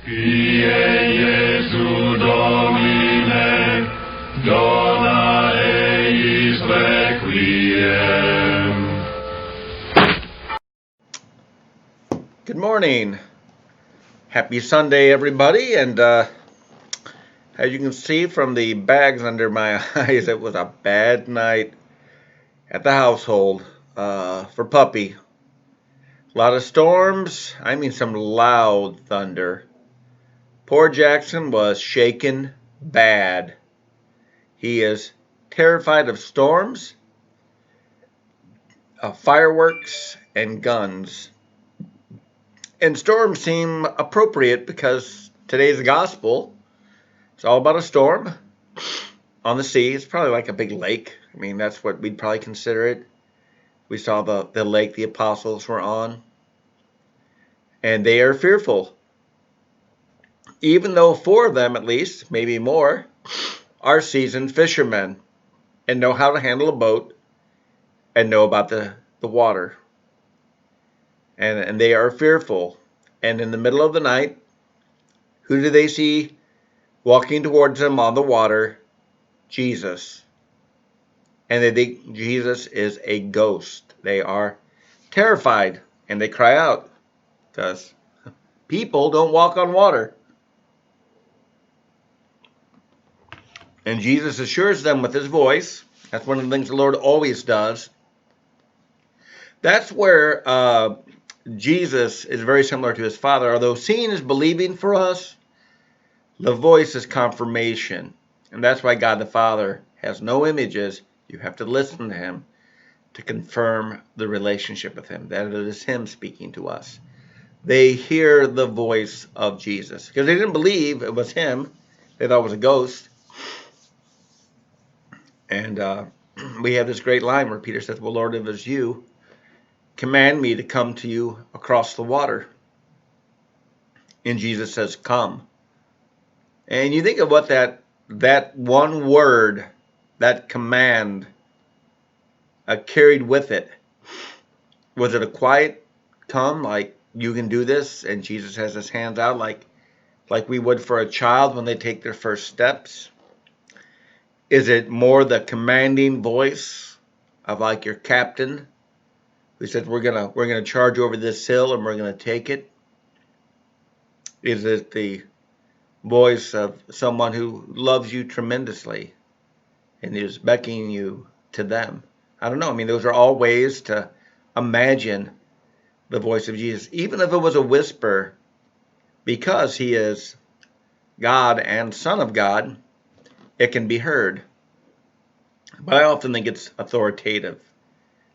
Kyrie Jesu Domine, dona eis requiem. Good morning. Happy Sunday, everybody. And as you can see from the bags under my eyes, it was a bad night at the household for Puppy. A lot of storms. I mean, some loud thunder. Poor Jackson was shaken bad. He is terrified of storms, of fireworks, and guns. And storms seem appropriate because today's gospel, it's all about a storm on the sea. It's probably like a big lake. I mean, that's what we'd probably consider it. We saw the lake the apostles were on. And they are fearful. Even though 4 of them, at least, maybe more, are seasoned fishermen and know how to handle a boat and know about the water. And they are fearful. And in the middle of the night, who do they see walking towards them on the water? Jesus. And they think Jesus is a ghost. They are terrified and they cry out because people don't walk on water. And Jesus assures them with his voice. That's one of the things the Lord always does. That's where Jesus is very similar to his Father. Although seeing is believing for us, the voice is confirmation. And that's why God the Father has no images. You have to listen to him to confirm the relationship with him, that it is him speaking to us. They hear the voice of Jesus because they didn't believe it was him. They thought it was a ghost. And we have this great line where Peter says, well, Lord, if it was you, command me to come to you across the water. And Jesus says, come. And you think of what that one word, that command, carried with it. Was it a quiet come, like you can do this, and Jesus has his hands out like we would for a child when they take their first steps? Is it more the commanding voice of like your captain who says we're gonna charge over this hill and we're gonna take it? Is it the voice of someone who loves you tremendously and is beckoning you to them? I don't know. I mean, those are all ways to imagine the voice of Jesus, even if it was a whisper, because he is God and Son of God, it can be heard. But I often think it's authoritative.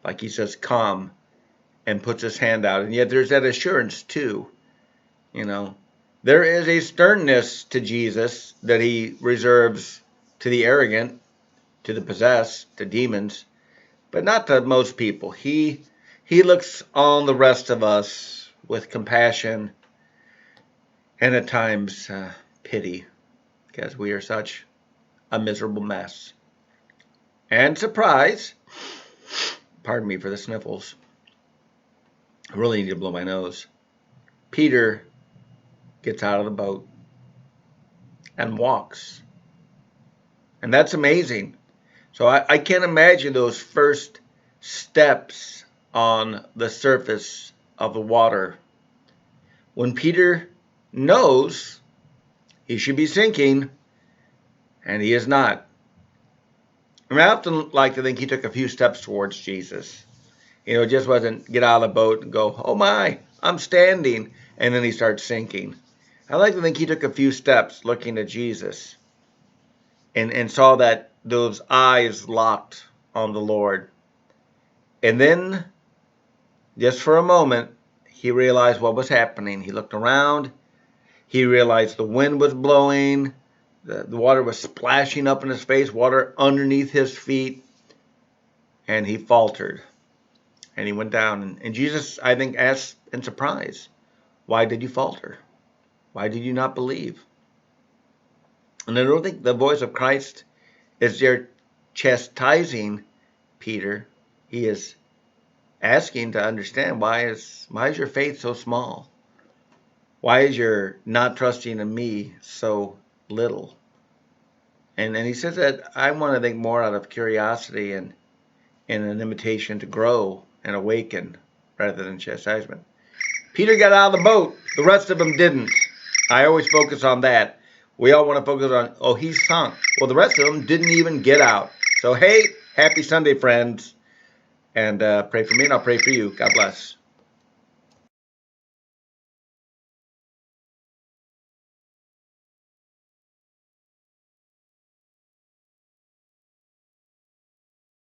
Like he says, come, and puts his hand out. And yet there's that assurance too. You know, there is a sternness to Jesus that he reserves to the arrogant, to the possessed, to demons, but not to most people. He looks on the rest of us with compassion and at times pity, because we are such a miserable mess. And surprise, pardon me for the sniffles, I really need to blow my nose. Peter gets out of the boat and walks. And that's amazing. So I can't imagine those first steps on the surface of the water. When Peter knows he should be sinking, and he is not. I mean, I often like to think he took a few steps towards Jesus. You know, it just wasn't get out of the boat and go, oh my, I'm standing, and then he starts sinking. I like to think he took a few steps looking at Jesus and saw that those eyes locked on the Lord. And then, just for a moment, he realized what was happening. He looked around. He realized the wind was blowing. The water was splashing up in his face, water underneath his feet. And he faltered. And he went down. And Jesus, I think, asked in surprise, why did you falter? Why did you not believe? And I don't think the voice of Christ is there chastising Peter. He is asking to understand, why is your faith so small? Why is your not trusting in me so little? And he says that I want to think more out of curiosity and an invitation to grow and awaken rather than chastisement. Peter got out of the boat. The rest of them didn't. I always focus on that. We all want to focus on, oh, he's sunk. Well, the rest of them didn't even get out. So, hey, happy Sunday, friends. And pray for me, and I'll pray for you. God bless.